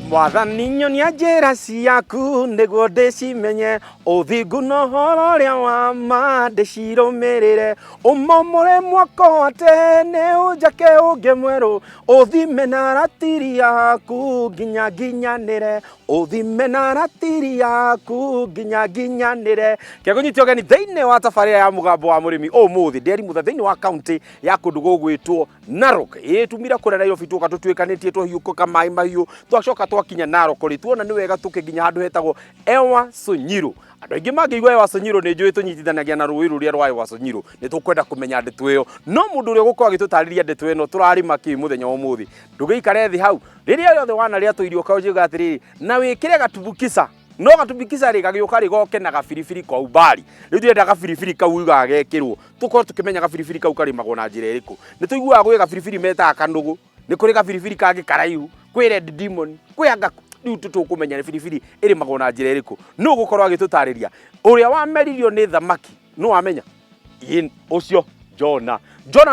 Mwathani nyonia njĩra ciaku nĩguo ndĩcimenye, ũthingu na ũhoro ũrĩa wa ma ndĩcirũmĩrĩre, ũmomore mwako wa tene ũnjake ũngĩ mwerũ, ũthime na ratiri yaku nginya nginyanĩre, ũthime na ratiri yaku nginya nginyanĩre. Kĩgunyiti ũgeni thĩinĩ wa tabarĩra ya mũgambo wa mũrĩmi ũmũthĩ ndĩrimutha thĩinĩ wa kaunti ya kũndũ gũgwĩtwo Narok, ĩtumire kũrĩa Nairobi tũka tũtuĩkanĩtie twahiũkũka maĩ mahiũ twacoka twakinya Narok rĩ tuona nĩ wega tũkĩnginya handũ hetagwo Ewaso Nyiro. Andũ aingĩ mangĩigua Ewaso Nyiro nĩ njũĩ tũnyitithanagia na rũĩ rũrĩa rwa Ewaso Nyiro, nĩ tũkwenda kũmenya ndeto ĩyo, no mũndũ ũrĩa ũgũkorwo agĩtũtarĩria ndeto ĩno tũrarĩma kĩ mũthenya ũmũthĩ ndũgĩikare thĩ hau rĩrĩa rĩothe wanarĩa tũirio kaũnjĩga atĩrĩrĩ na wĩkĩre gatumbukica no gatumbukica rĩ gagĩũka rĩ goke na gabiribiri kwa umbari rĩu ndĩrenda gabiribiri kau gagekĩrwo tũkorwo tũkĩmenya gabiribiri kau karĩmagwo na njĩra ĩrĩkũ. Nĩ tũiguaga gwĩ gabiribiri metaga kanũgũ, nĩ kũrĩ gabiribiri kangĩ karaihu, kwĩ red demon, kwĩ anga rĩu tũkũmenya nĩ biribiri ĩrĩmagwo na njĩra ĩrĩkũ. Nũ gũkorwo agĩtũtarĩria ũrĩa wameririo nĩ thamaki nũ wamenya ũcio Jona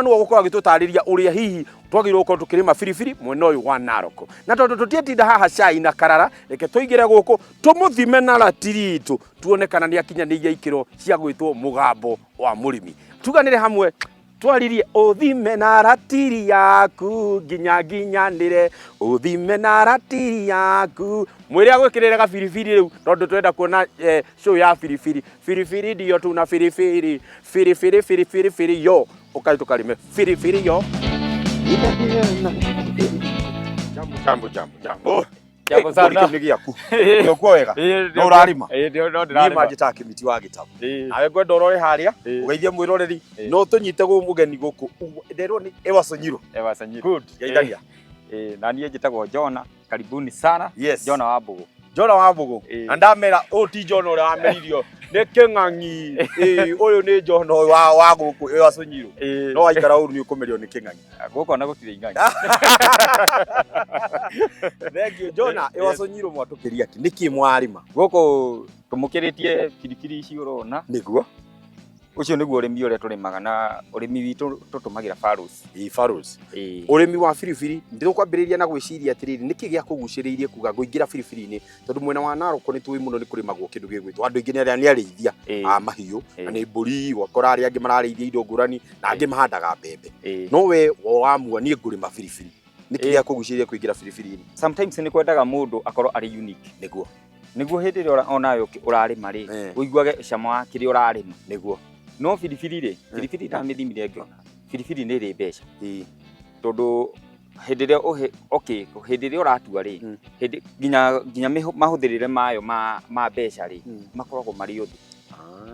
nũ gũkorwo agĩtũtarĩria ũrĩa hihi twagĩrĩirwo gũkorwo tũkĩrĩma biribiri mwena ũyũ wa Narok. Na tondũ tũtietinda haha cai na karara, reke tũigĩre gũkũ tũmũthime na ratiri itũ tuone kana nĩ akinyanĩirie ikĩro cia gwĩtwo mũgambo wa mũrĩmi. Tuganĩre hamwe twaririe ũthime na ratiri yaku nginya nginyanĩre, ũthime na ratiri yaku. Mwĩre agwĩkĩrĩre gabiribiri rĩu tondũ twenda kuona show ya biribiri ndio tu na biribiri yo ũkaĩ tũkarĩme biribiri yo. Jambo sana nĩ gĩaku nĩkuo wega no ũrarima niĩ manjĩtaga kĩmiti wa gĩtabu nawe ngwenda ũrore harĩa ũgeithie mwĩroreri no tũnyite mũgeni gũkũ nderwo nĩ Ewaso Nyiro. Good geithania. Na niĩ njĩtagwo Jona, karibuni sana. Jona wa Mbũgũ na ndamera ũyũ ti Jona ũrĩa wameririo nĩ kĩng'ang'i ũyũ nĩ Jona wa gũkũ Ewaso Nyiro no waikara ũru nĩ ũkũmerio nĩ kĩng'ang'i gũkũ na gũtirĩ ing'ang'i. Thank you Jona. Ewaso Nyiro mwatũkĩria kĩ nĩkĩ mwarĩma gũkũ? Tũmũkĩrĩtie biribiri ici ũrona nĩguo ũcio nĩguo ũrĩmi ũrĩa tũrĩmaga na ũrĩmi witũ tũtũmagĩra farrows. Farrows ũrĩmi wa biribiri ndĩrũkwambĩrĩria na gwĩciria atĩrĩrĩ nĩkĩ gĩa kũgucĩrĩirie kuga ngũingĩra biribiri-inĩ tondũ mwena wa Narok nĩ tũĩ mũno nĩ kũrĩmagwo kĩndũ gĩgwĩtwo andũ aingĩ nĩ arĩithia a mahiũ na nĩ mbũri wakora arĩa angĩ mararĩithia indo ngũrani na angĩ mahandaga mbembe no we wamua niĩ ngũrĩma biribiri nĩkĩ gĩa kũgucĩrĩria kũingĩra biribiri-inĩ? Sometimes nĩ kwendaga mũndũ akorwo arĩ unique nĩguo hĩndĩ ĩrĩa onawe ũrarĩma rĩ ũiguage cama wa kĩrĩa ũrarĩma nĩguo. No biribiri rĩ biribiri ndamĩthimire ngĩona biribiri nĩ ĩrĩ mbeca tondũ hĩndĩ ĩrĩa hĩndĩ ĩrĩa ũratua rĩ nginya mahũthĩrĩre mayo ma mbeca rĩ makoragwo marĩ ũthũ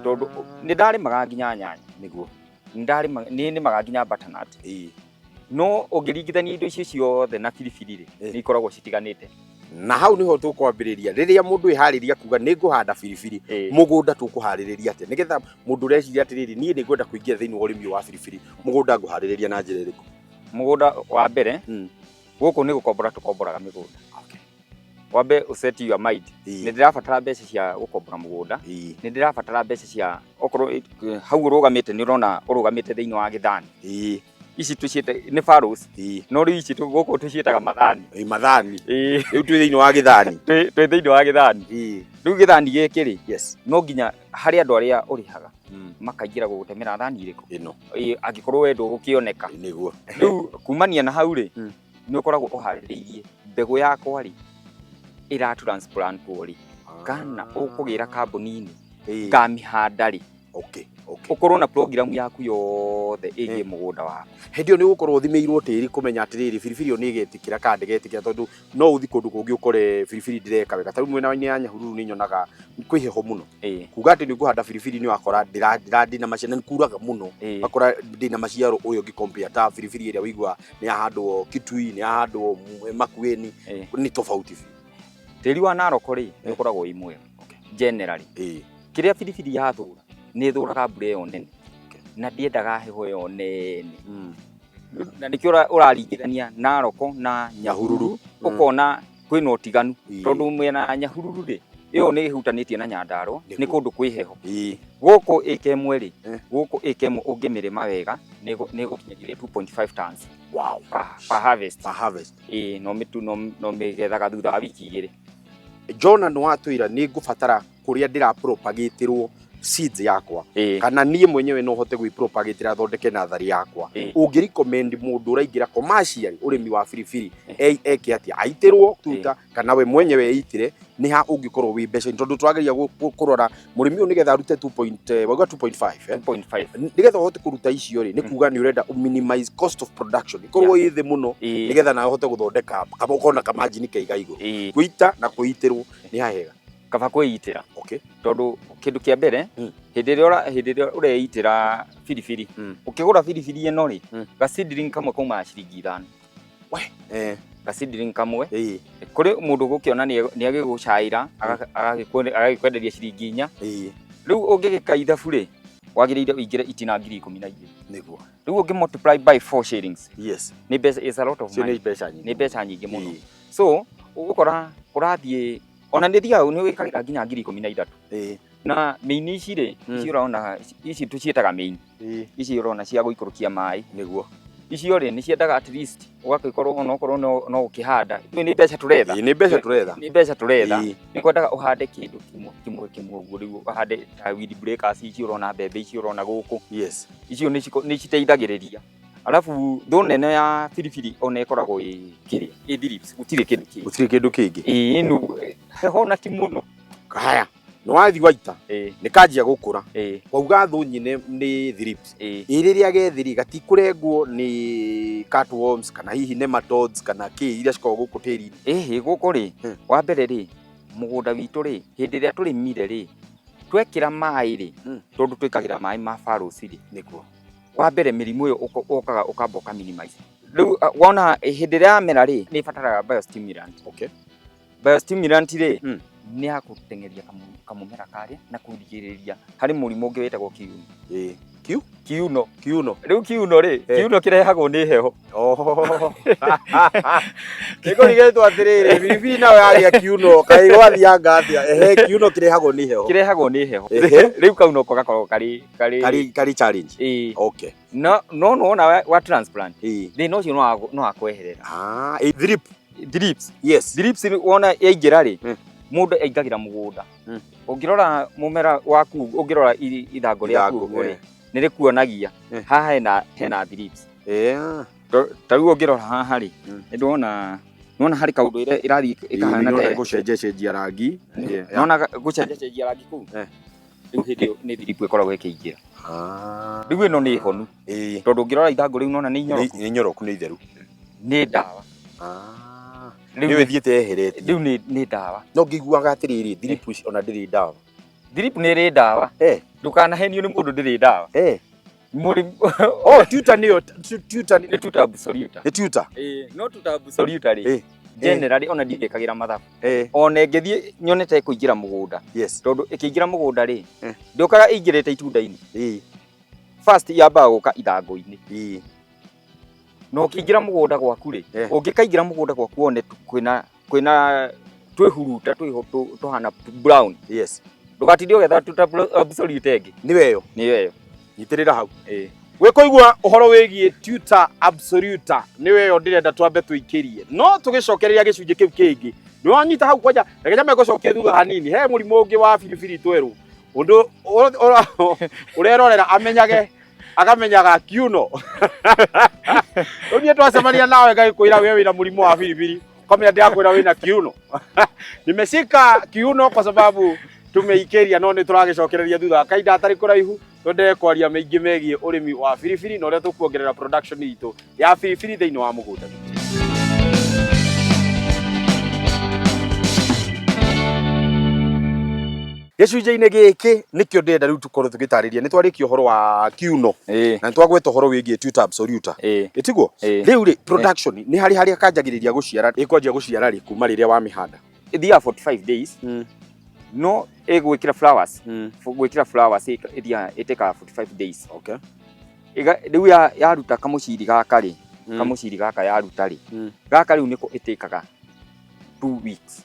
tondũ nĩ ndarĩmaga nginya nyanya nĩguo nĩ nĩmaga nginya butternut no ũngĩringithania indo icio ciothe na biribiri rĩ nĩ ikoragwo citiganĩte. Na hau niho tũkwambĩrĩria rĩrĩa mũndũ eharĩria kuga nĩ ngũhanda biribiri mũgũnda tũkũharĩrĩria atĩa nĩgetha mũndũ ũreciria atĩrĩrĩ niĩ nĩ ngwenda kũingĩra thĩinĩ wa ũrĩmi wa biribiri mũgũnda ngũharĩrĩria na njĩra ĩrĩkũ? Mũgũnda wa mbere gũkũ nĩ gũkombora tũkomboraga mĩgũnda. Wambe ũset your mind nĩ ndĩrabatara mbeca cia gũkombora mũgũnda, nĩ ndĩrabatara mbeca cia okorwo hau ũrũgamĩte nĩ ũrona ũrũgamĩte thĩinĩ wa gĩthani ici tũciĩte nĩ farrows no rĩu ici gũkũ tũciĩtaga mathani rĩu twĩ thĩinĩ wa gĩthani twĩ thĩinĩ wa gĩthani rĩu gĩthani gĩkĩ rĩ no nginya harĩ andũ arĩa ũrĩhaga makaingĩra gũgũtemera thani ĩrĩkũ ĩno angĩkorwo we ndũgũkĩoneka nĩguo. Rĩu kumania na hau rĩ nĩ ũkoragwo ũharĩrĩirie mbegũ yakwa rĩ ĩratransplant-wo rĩ kana ũkũgĩra kambuni-inĩ ngamĩhanda rĩ ũkorwo na program yaku yothe ĩgiĩ mũgũnda waku. Hĩndĩ ĩyo nĩ ũgũkorwo ũthimĩirwo tĩri kũmenya atĩrĩrĩ biribiri ĩyo nĩ ĩgetĩkĩra kana ndĩgetĩkĩra tondũ no ũthi kũndũ kũngĩ ũkore biribiri ndĩreka wega. Ta rĩu mwena-inĩ ya Nyahururu nĩ nyonaga kwĩ heho mũno kuga atĩ nĩ ũkũhanda biribiri nĩ wakora ndĩna maciaro nĩ kuraga mũno wakora ndĩna maciaro ũyũ ngĩ-compare ta biribiri ĩrĩa wĩigua nĩ yahandwo Kitui nĩ yahandwo Makueni nĩ tofauti. Tĩri wa Narok rĩ nĩ ũkoragwo wĩ mwega generally kĩrĩa biribiri yathũra nĩ thũraga mbura ĩyo nene na ndiendaga heho ĩyo nene na nĩkĩo ũraringithania Narok na Nyahururu ũkona kwĩna ũtiganu tondũ mwena Nyahururu rĩ iyo ni hutanitie na Nyandarua ni kundu kwi heho guku eke mweri guku eke ungimirima wega ni gukinyagiria 2.5 tons. Wow. Per harvest. No migethaga thutha wa wiki 2. Jona no watwira ni ngubatara kuria ndira propagateirwo seeds yakwa kana nie mwenyewe no hote gwi propagateira thondeke nathari yakwa. Ungi recommend mundu uraingira commercial urimi wa biribiri eke atia aitirwo tuta kana we mwenyewe eitire ni ha ungikorwo wi mbeca tondu twageria kurora murimi uyu nigetha arute 2.5 nigetha hote kuruta icio ri ni kuga ni urenda minimize cost of production ikorwo ithi muno nigetha na hote guthondeka kama ukona kama majini keiga iguru kuita na kuitirwo ni hahega kaba kwĩitĩra. Tondu kindu kia mbere hindi ria ureitira biribiri ukigura biribiri ino ri ga seedling kamwe kuma ciringi 5 ga seedling kamwe kuri mundu gukiona ni agigucaira agagikwenderia ciringi 4 riu ungigika ithabu ri wagiriire uingire itina 12,000 niguo riu ungi multiply by 4 shillings ni besa is a lot of money ni besa nyingi muno so ukora kurathie ona nithia ni wikagira nginya 13,000 na maini ici ri ici urona ici tucietaga maini ici urona cia guikurukia mai niguo icio ri ni ciendaga at least ugakikorwo onokorwo no ukihanda ni mbeca turetha ni mbeca turetha ni kwendaga uhande kindu kimwe uguo riu uhande ta weed breakers ici urona mbembe ici urona guku icio ni citeithagiriria. Alafu nene ya biribiri ona ikoragwo kiria drips gutire kindu kingi inu heho na ti muno haya no wathi waita ni kanjia gukura wauga thu nyine ni drips iriria gethiri gatikurengwo ni cutworms kana hihi nematodes kana ki iria cikoragwo guku tiri guku ri wa mbere ri mugunda witu ri hindi ria turimire ri twekira mai ri tondu twikagira mai ma farrows ri niguo wa mbere mirimu yo ukaga ukamboka minimize riu wona hindi ria mera ri ni fataraga biostimulant biostimulant ri ni hakutengeria kamumera karia na kurigiriria hari murimu ungi wetagwo kiuno riu kiuno ri kiuno kirehagwo ni heho niko rigetwo atiriri biribiri nawe aria kiuno kai wathianga atia kiuno kirehagwo ni heho riu kauno ko gakorwo kari challenge no ona wa transplant they no cio no akweherera drips drips wona yaingira ri mundu aingagira mugunda ungirora mumera waku ungirora ithango riaku ri ni rikuonagia haha hena drips tariu ungirora haha ri ndona hari kaundu irathi ikahana ta gucenjecenjia rangi nona gucenjecenjia rangi ku riu hindi ni drip ikoragwo ikiingira riu ino ni honu tondu ungirora ithango riu nona ni nyoroku ni itheru ni ndawa ni wethiete eherete riu ni ndawa no ngiguaga atiriri drip ona ndiri ndawa drip ni ri ndawa ndukanahenio ni mundu ndiri ndawa muri tuta niyo ni tuta absolute ni tuta no tuta absolute ri generally ona ndikagira mathabu ona ngethie nyonete kuingira mugunda tondu ikiingira mugunda ri ndukaga ingirite itunda-ini first yamba guka ithango-ini no kiingira mugunda gwaku ri ungikaingira mugunda gwaku one kwina twihuruta tuhana brown ndugatinde ugetha tuta absolute engi ni weyo nyitirira hau we koigua uhoro wigie tuta absolute ni weyo ndirenda twambe tuikirie no tugicokereria gicunje kiu kingi ni wanyita hau kwanja reke me gucokia thutha hanini he murimu ungi wa biribiri tweru undu urerorera akamenyaga kiuno unie twacemania nawe ngakwira we wina murimu wa biribiri kamenya ndiakwira wina kiuno nimeshika kiuno kwa sababu tumeikiria no ni turagicokereria thutha kaida atari kuraihu twende kwaria maingi megie urimi wa biribiri na uria tukuongerera production itu ya biribiri thiini wa mugunda gicunje-ini giki nikio ndenda riu tukorwo tugitariria ni twarikio horo wa kiuno na twagweta horo wigie tuta absolute itiguo riu ri production ni hari kanjagiriria guciara ikwanjia guciara ri kuma riria wa mihanda ithia 45 days no gwikira flowers gwikira flowers ithia iteka 45 days riu yaruta kamuciri gaka ri kamuciri gaka yaruta ri gaka riu niko itekaga 2 weeks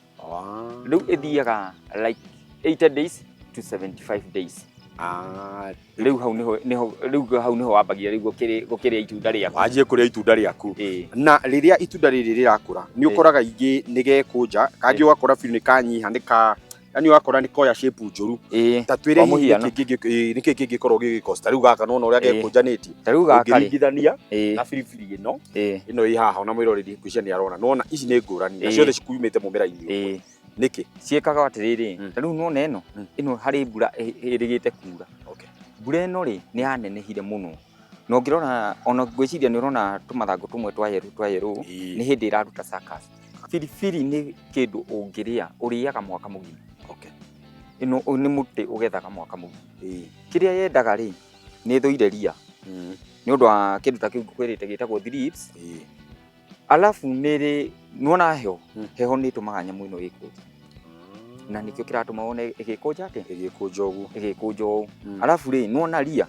riu ithiaga like 80 days to 75 days. Riu hau niho wambagia riu gukiria itunda riaku wanjie kuria itunda riaku na riria itunda riri rirakura ni ukoraga ingi nigekunja kangi ugakora biru ni kanyiha nika yani wakora ni koya shape njuru ta twire niki kingikorwo gigikosta riu gaka nona uria gekunjaniti riu gaka ngirigithania na biribiri ino i haha na mwiroreri kuicia ni arona nona ici ni ngurani na ciothe cikumite mumera-ini niki ciekaga atiriri riu nona ino hari mbura irigite kura mbura ino ri ni yanenehire muno no ngirona ona gwiciria ni urona tumathangu tumwe twa yeru ni hindi iraruta suckers. Biribiri ni kindu ungiria uriaga mwaka mugima ino ni muti ugethaga mwaka mugima kiria yendaga ri ni thuire ria ni undu wa kindu ta kiu kwirite gitagwo thrips alafu niri nuona heho ni tumaga nyamu ino ikunja na nikio kiratuma wone igikunja ati igikunja ugu alafu ri nuona ria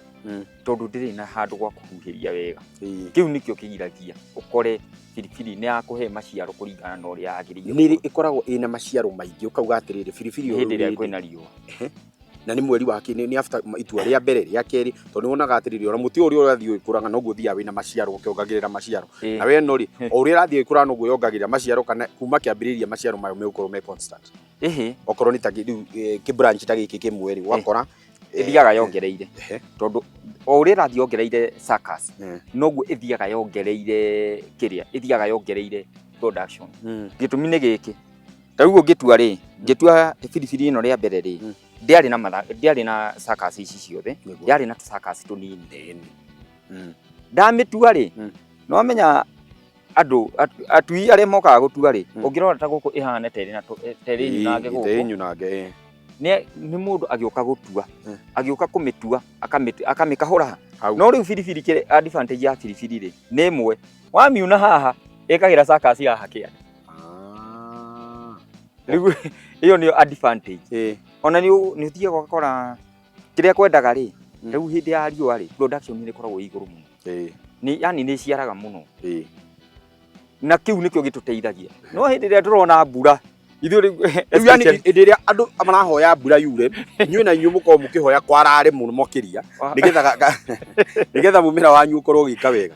tondu ndiri na handu gwa kuhuhiria wega kiu nikio kigiragia ukore biribiri ni yakuhe maciaro kuringana na uria yagiriire niri ikoragwo ina maciaro maingi ukauga atiriri biribiri hindi ria kwina riua na ni mweri wake ni after itua ria mbere ria keri tondu wonaga atiriri ora muti uria urathii ukuraga no guthia wina maciaro ukiongagirira maciaro na we no ri o uria urathii ukura no guongagirira maciaro kana kuma kiambiriria maciaro mayo megukorwo me constant okorwo ni ta ki branch ta giki kimwe ri wakora ithiaga yongereire tondu o uria urathii yongereire suckers noguo ithiaga yongereire kiria ithiaga yongereire production gitumi ni giki tariu ngitua ri ngitua biribiri ino ria mbere ri ndiari na suckers ici ciothe ndiari na suckers tunini ndamitua ri no menya andu atui aria mokaga gutua ri ungirora ta guku ihane teri nyunange guku ni mundu agioka gutua agioka kumitua akamikahura no riu biribiri kire advantage ya biribiri ri ni imwe wamiuna haha ikagira suckers haha kia riu iyo ni advantage ona ni uthie gukora kiria kwendaga ri riu hindi ya riua ri production ni koragwo iguru muno ni yani ni ciaraga muno na kiu nikio gituteithagia no hindi ria turona mbura ithu riu yani hindi ria andu marahoya mbura yure nyue na nyue muko mukihoya kwarare muno mokiria nigetha mumira wanyu ukorwo gika wega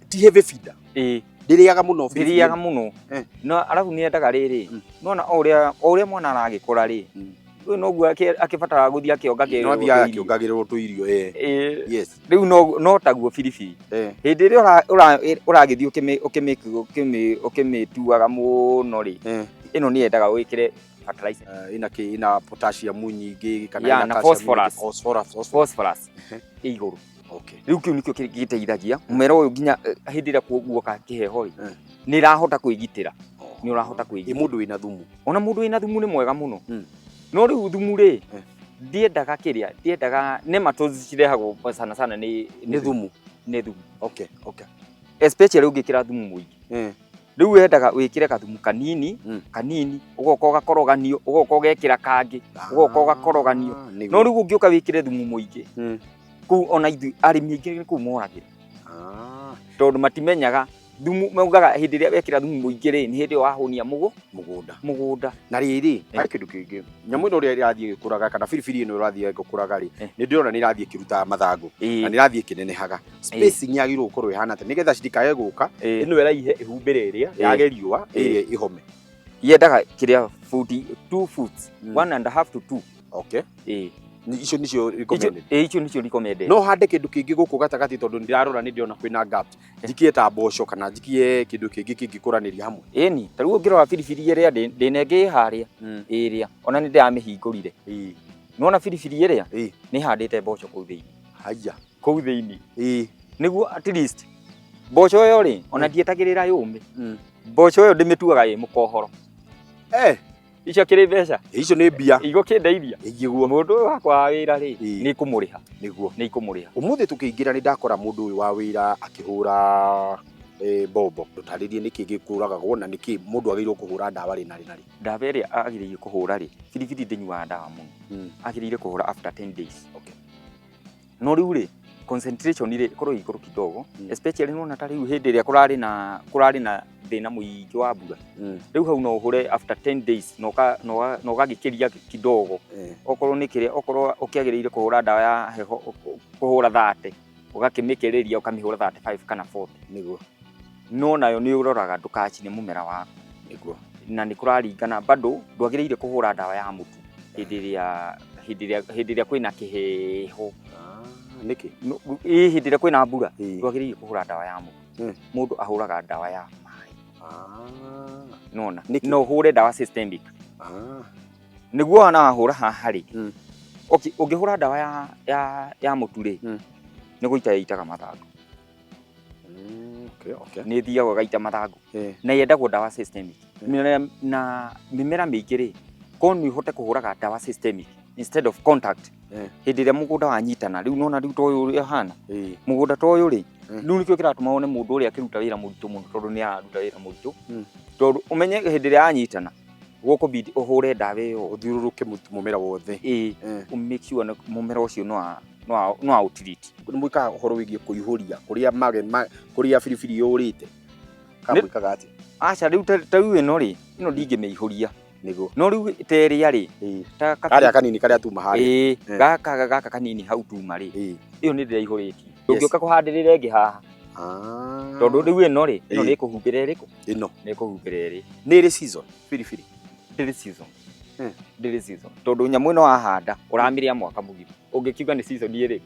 ti heavy feeder ndiriaga muno no alafu ni endaga riri nona oria mwana aragikura ri no gwa akibatara guthia kiongagirwo tuirio yes riu no taguo biribiri hindi ri uragithio ukimituaga muno ri ino ni endaga wikire fertilizer ina potassium nyingi kana ina phosphorus iguru riu kiu nikio giteithagia mumera uyu nginya hindi ria kuguoka kiheho ri ni rahota kwigitira ni urahota kwigitira mundu wina thumu ona mundu wina thumu ni mwega muno no riu thumu ri ndiendaga kiria ndiendaga nematodes cirehagwo sana ni thumu okay especially ungikira thumu mwingi riu wendaga wikire kathumu kanini ugoka ugakoroganio ugoka ugekira kangi ugoka ugakoroganio no riu ungiuka wikire thumu mwingi ku ona ithu arimi aingi ku moragira tondu matimenyaga thumu maugaga hindi ria wekira thumu mwingi ri ni hindi wahunia mugunda na riri ari kindu kingi nyamu ino ria irathie gikuraga kana biribiri ino irathie gikuraga ri ni ndirona ni irathie kiruta mathangu na ni irathie kinenehaga spacing yagirwo gukorwo ihana ate nigetha citikae guka ino iraihe ihumbire iria yage riua ihome yendaga kiria futi 2 feet 1.5 to 2 okay icio nicio recommended icio nicio recommended no hande kindu kingi guku gatagati tondu ndirarora ni ndiona kwina gap jikie ta mboco kana jikie kindu kingi kingikuraniria hamwe ni tariu ngirora biribiri iria ndinenge haria iria ona ni ndiamihingurire nona biribiri iria ni handite mboco kuu thiini haya kuu thiini niguo at least mboco yo ri ona ndietagirira yume mboco yo ndimituaga i mukohoro icio kiri mbeca icio ni mbia igukindeiria igiguo mundu wakwa wa wira ri ni kumuriha niguo ni kumuriha umuthi tukiingira ni ndakora mundu uyu wa wira akihura bombo tutaririe niki gikuraga wona niki mundu agirwo kuhura ndawa ri nari ndawa iri agiririe kuhura ri biribiri ndinywa ndawa muno agiririe kuhura after 10 days okay no riu ri concentration ri korwo iguru kidogo especially nona ta riu hindi ria kurari na thina muingi wa mbura riu hau no uhure after 10 days no gagikiria kidogo okorwo ni kiria okorwo ukiagiriire kuhura dawa ya heho kuhura 30 ugakimikiriria ukamihura 35 kana 40 niguo no nayo ni uroraga ndukacine mumera waku niguo na ni kuraringana bado ndwagiriire kuhura dawa ya mutu hindi iria kwina kiheho niki hindi iria kwina mbura ndwagiriire kuhura dawa ya mutu mundu ahuraga dawa ya mai nona no hure dawa systemic niguo na hura hahari ungihura dawa ya mutu ri ni guita itaga mathangu okay ni thiaga gaita mathangu na yendagwo dawa systemic na mimera mingi ri konu ihote kuhuraga dawa systemic instead of contact hindi iria mugunda wanyitana riu nona riu toyo uri hana mugunda toyo ri riu nikio kiratuma one mundu uri akiruta wira muritu muno tondu ni araruta wira muritu tondu umenye hindi iria anyitana goko bidi uhure dawa iyo uthiururuke mumera wothe make sure mumera ucio no outreat mwika horo wigie kuihuria kuria biribiri yurite kamwikaga ati acha riu tau ino ri ino ndingimeihũria niguo no riu teria ri ta karia kanini karia tuma hari gaka kanini hau tuma ri iyo ni ndiraihũritie ndungioka kuhandirira ingi haha tondu riu ino ri ino ni kuhumbira iriku ino ni kuhumbira iri ni ri season biribiri ndiri season tondu nyamu ino wahanda uramiria mwaka mugima ungikiuga ni season iri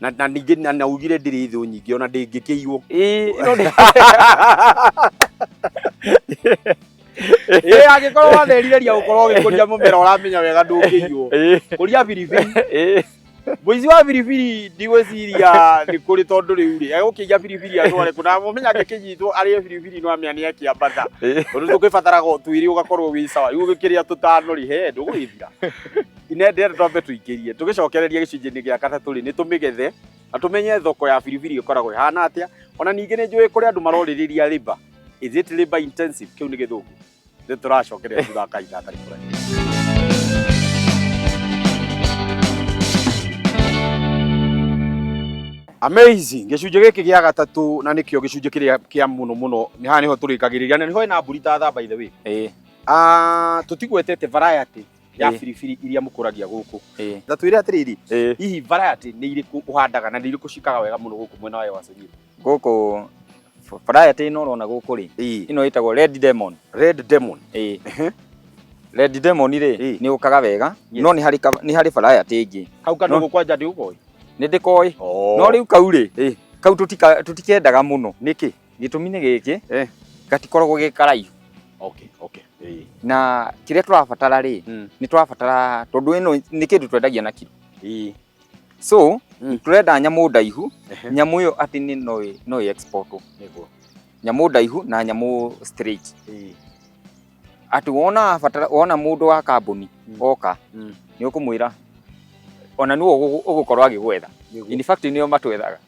na ningi na ugire ndiri thu nyingi ona ndingikiiwo ino agikorwo watherireria gukorwo gikuria mumera uramenya wega ndungiiwo kuria biribiri Muizi wa biribiri ndigwiciria ni kuri tondu riu ri egukija biribiri atware kuna mumenya gikinyitwo ari biribiri no amya ni akiambata tondu tukibatara go twiri ugakorwo wi sawa igu gikiria tutano ri he ndugurithira inende twambe tuikirie tugicokereria gicunjini gia gatatu ri ni tumigethe atumenye thoko ya biribiri ikoragwo ihana atia ona ningi ni njui kuri andu maroririria labor is it labor intensive kiu ni githungu ni turacokereria thutha kaitha tari kura amazing gicunje giki gia gatatu na nikio gicunje kiria kia muno ni ha niho turikagiriria na niho ina mburi ta tha by the way tutigwetete variety ya biribiri iria mukuragia guku na twire atiriri hihi variety ni iriku uhandaga na ni iriku cikaga wega muno guku mwena wa Wasonyiro guku variety ino rona guku ri ino itagwo red demon red demon ri ni ukaga wega no ni hari variety ingi hau kana gukwanja ndi ukoi ni ndikoi no riu kau ri kau tutikendaga muno niki gitumi ni giki gatikoragwo gikaraihu okay na kiria turabatara ri ni turabatara tondu ino ni kindu twendagia na kilo so turenda nyamu ndaihu nyamu iyo ati ni no export niguo nyamu ndaihu na nyamu straight ati wona mundu wa kambuni oka ni ukumwira ona nuo ugukorwa agigwetha in fact niyo matwethaga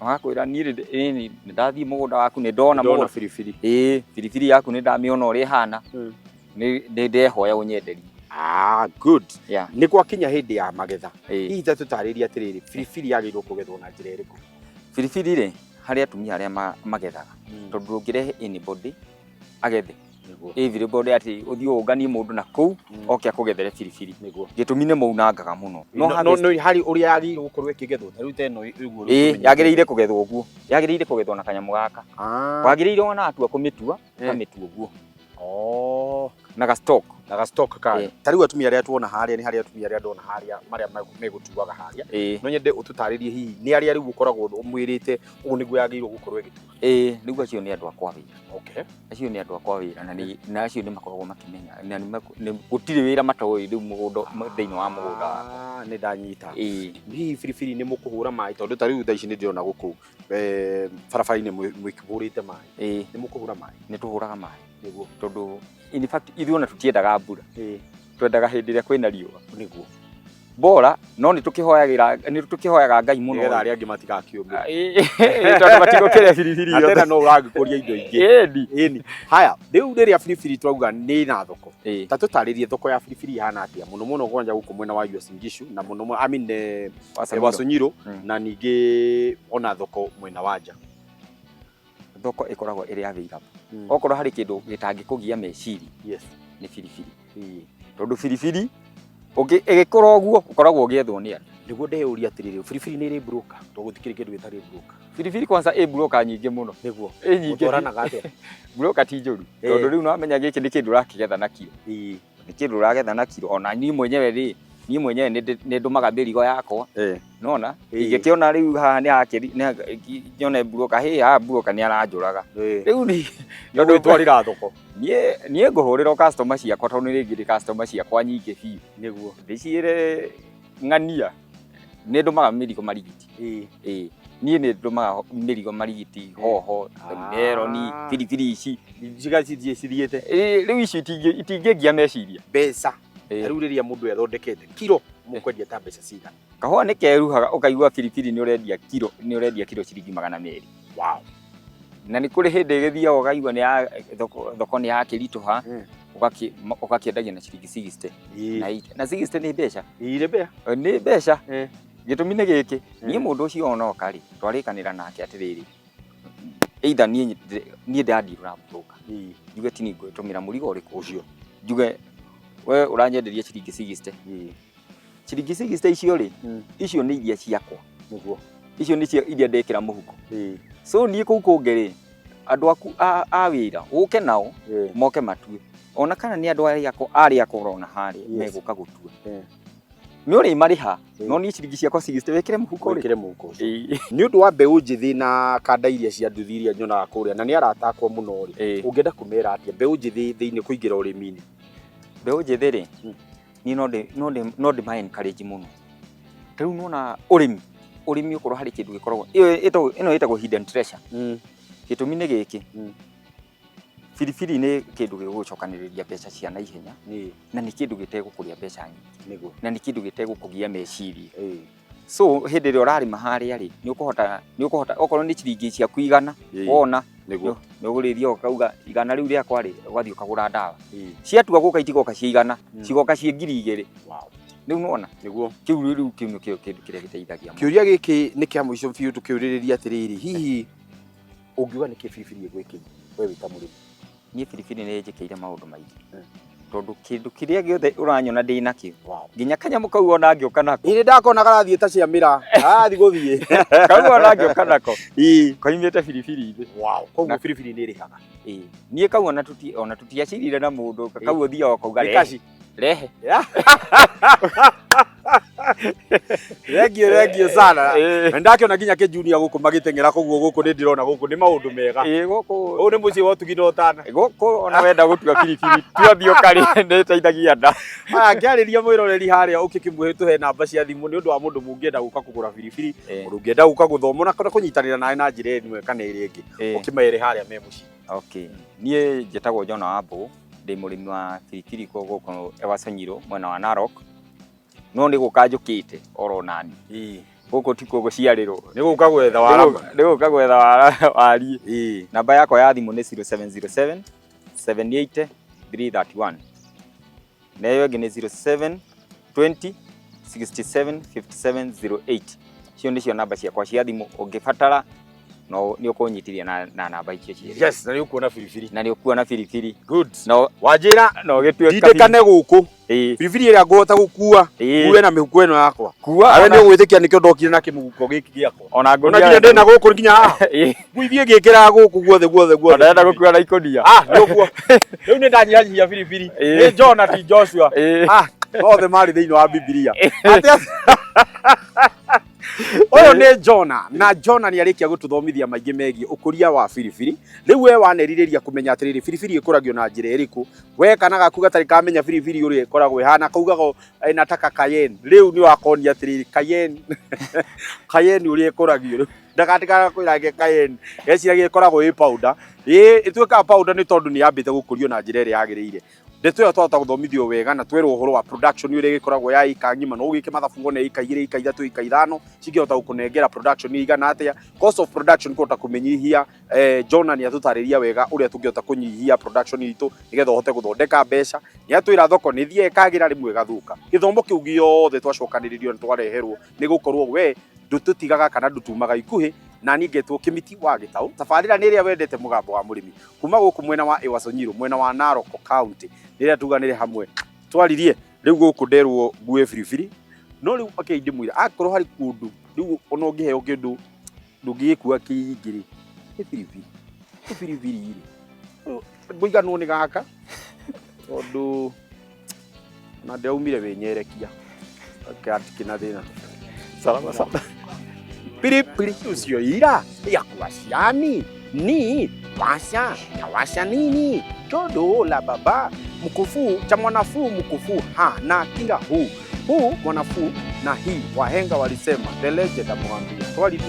agakwira ni ndathii mugunda waku ni ndona biribiri biribiri yaku ni ndamiona uri hana ni ndehoya unyenderie good ni gwakinya hindi ya magetha hihi ta tutariria atiriri biribiri yagirwo kugethwo na njira iriku biribiri ri hari atumia aria magethaga tondu ngirehe anybody agethe everybody ati uthio unganie mundu na kuu oke akugethere biribiri niguo gitumi ni maunangaga muno no hari uria yagirwo gukorwo ikigethwo ta riu teno iguo yagiriire kugethwo guo yagiriire kugethwo na kanyamu gaka wagiriire ona atua kumitua kamitua guo na ga stock ka ta riu atumia aria tuona haria ni haria atumia aria ndona haria maria megutuaga haria no nyende ututaririe hihi ni aria riu gukoragwo umwirite ugu niguo yagirwo gukorwo igitua niguo acio ni andu akwa wira acio ni andu akwa wira na acio ni makoragwo makimenya na ni gutire wira matoyi riu mugunda thiini wa mugunda ni ndanyita hihi biribiri ni mukuhura mai tondu ta riu tha ici ni ndirona guku barabara-ini mwikihurite mai ni mukuhura mai ni tuhuraga mai niguo tondu in fact ithuona tutiendaga mbura twendaga hindi iria kwina riua niguo bora no ni tukihoyaga Ngai muno ngetha ari angi matigakiumbe tondu matigukire biribiri yo atena no uragikuria indo ingi eni haya riu riria biribiri twauga ni na thoko ta tutaririe thoko ya biribiri hana atia muno gwanja guku mwena wa Uasin Gishu na muno Wasonyiro na ningi ona thoko mwena wa nja thoko ikoragwo iri available okorwo hari kindu gitangikugia meciri ni biribiri tondu biribiri igikorwo guo ukoragwo ugiethwo ni andu niguo ndeuria atiriri biribiri ni ri broker to gutikiri kindu gitari broker biribiri kwanza broker nyingi muno niguo nyingi toranaga atia broker ti njuru tondu riu no amenya giki ni kindu rakigetha na kiro ni kindu ragetha na kiro ona ni mwenyewe ri ni mwenyewe ni ndumaga mirigo yakwa nona ingikiona riu haha ni akiri nyone broker ha broker ni aranjuraga riu ni tondu twarira thoko nie nguhurira customer ciakwa tondu ringi ri customer ciakwa nyingi biu niguo ndicire ng'ania ni ndumaga mirigo marigiti nie ni ndumaga mirigo marigiti hoho meloni biribiri ici cigacithie cithiete riu ici itingingia meciria mbeca riu riria mundu ethondekete kiro mukwendia ta mbeca cigana kahua ni keruhaga ukaigua biribiri ni urendia kiro ciringi 200 wow na ni kuri hindi githia ukaigua ni ya thoko ni yakirituha ukakiendagia na ciringi 60 na 60 ni mbeca ni mbeca gitumi ni giki nie mundu ucio ona okari twarikanira nake atiriri either nie ndadi rambuka njuge tini ngwitumira murigo uriku ucio njuge we uranyenderia ciringi 60 ciringi 60 icio ri icio ni iria ciakwa niguo icio ni cia iria ndekira muhuko so nie kuu kungeri andu aku a wira uke nao moke matue ona kana ni andu ari akorona hari meguka gutue ni uri mariha no ni ciringi ciakwa 60 wekire muhuko ni undu wa mbeu njithi na kanda iria cia nduthi iria nyonaga kuria na ni aratakwo muno ri ungienda kumera atia mbeu njithi thiini kuingira urimini mbeu njithi ri ni no de my encourage muno riu nona urimi ukorwo hari kindu gikoragwo ino itagwo hidden treasure gitumi ni giki biribiri ni kindu gigucokaniriria mbeca cia na ihenya na ni kindu gitegukuria mbeca nyingi na ni kindu gitegukugia meciri so hindi ri urari mahari ari ni ukuhota okorwo ni ciringi cia kuigana wona niguo ni ugurithia ukauga igana riu ria kwari ugathii ukagura ndawa ciatua guka itigoka ciigana cigoka cie 2000 wow riu nona niguo kiu kiu kiria giteithagia kiuria giki ni kia muico biu tukiuririria atiriri hihi ungiuga ni kibiribiri igwiki we wita murimi nie biribiri ni njikire maundu maingi tondu kindu kiria giothe uranyona ndi nakio nginya kanyamu kau ona ngioka nako ni ndakona karathie ta cia mira athi guthie kau ona ngioka nako koimite biribiri thi wow koguo biribiri ni rihaga nie kau ona tutiacirire na mundu kau uthia ukauga rehe regio sana ndakiona nginya ke junior guku magitengera koguo guku ni ndirona guku ni maundu mega guku ni muci wa tugino tana guku ona wenda gutua biribiri tuathio kari ni teithagia nda ngiariria mwiroreri haria ukikimuhe namba cia thimu ni undu wa mundu mungienda guka kugura biribiri mundu ungienda guka guthoma na kunyitanira nawe na njira ĩmwe kana ĩrĩa ĩngĩ ukimaire haria me muci okay nie njitagwo Jona Wambu ndi murimi wa biribiri guku Ewasonyiro mwena wa Narok no ni gukanjukite oronani guku tiko guciarirwo ni guka gwetha warama ni guka gwetha wari namba yako ya thimu ni 0707 780 331 na yo ngi ni 0720 67 5708 cio ni cio namba ciakwa cia thimu ungibatara no ni ukunyitithia na namba icio ciiri yes na ni ukuona biribiri good no wajira no gitue ndidekane guku biribiri iria ngota gukua kuwe na mihuko eno yakwa awe ni gwitikia nikio ndokire na kimuhuko giki giakwa ona nginya ndena guku nginya haha gwithie ngikira guku guothe ndenda gukua na ikonia ni uguo riu ni ndanyihanyihia biribiri ni Jona ti Joshua othe mari thiini wa Biblia Oyo ni Jona na Jona ni arikia gututhomithia maingi megie ukuria wa biribiri riu we waneririria kumenya atiriri biribiri ikuragio na njira iriku we kana gakuga tari kamenya biribiri uri ikoragwo ihana kaugago nataka cayenne riu ni wakonia atiriri cayenne uri ikuragio ndagatikana kwirage cayenne eciragia ikoragwo i powder ituika powder ni tondu ni yambite gukurio na njira iria yagiriire ndeto twahota guthomithio wega na twerwo uhoro wa production uri gikoragwo ya ika ngima no ugike mathabu ngone ika 2 ika 3 ika 5 cingihota gukunengera production igana atia cost of production kuhota kumenyihia Jona ni atutariria wega uria tungihota kunyihia production itu nigetha uhote guthondeka mbeca ni atwira thoko ni thie ikagira rimwe gathuka githomo kiu giothe twacokaniririo ni twareherwo ni gukorwo we ndututigaga kana ndutumaga ikuhi na ningetwo Kimiti wa Gitau. Tabarĩra nĩ ĩrĩa wendete mũgambo wa mũrĩmi kuma gũkũ mwena wa Ewaso Nyiro, mwena wa Narok County, nĩrĩa tuganĩre hamwe twaririe rĩu gũkũ nderwo ngue biribiri. No rĩu ndĩmwĩra akorwo harĩ kũndũ rĩu ona ũngĩheo kĩndũ ndũngĩgĩkua kĩingĩ nĩ biribiri ngũiganwo nĩ gaka tondũ na ndaumire wĩnyerekia kĩna thĩna. Salama sana. Pilipili usiyo ira ya kuwashani ni washa nini todo la baba mkufu cha mwanafu mkufu na kila huu mwanafu na hii wahenga walisema the legend amwambia twali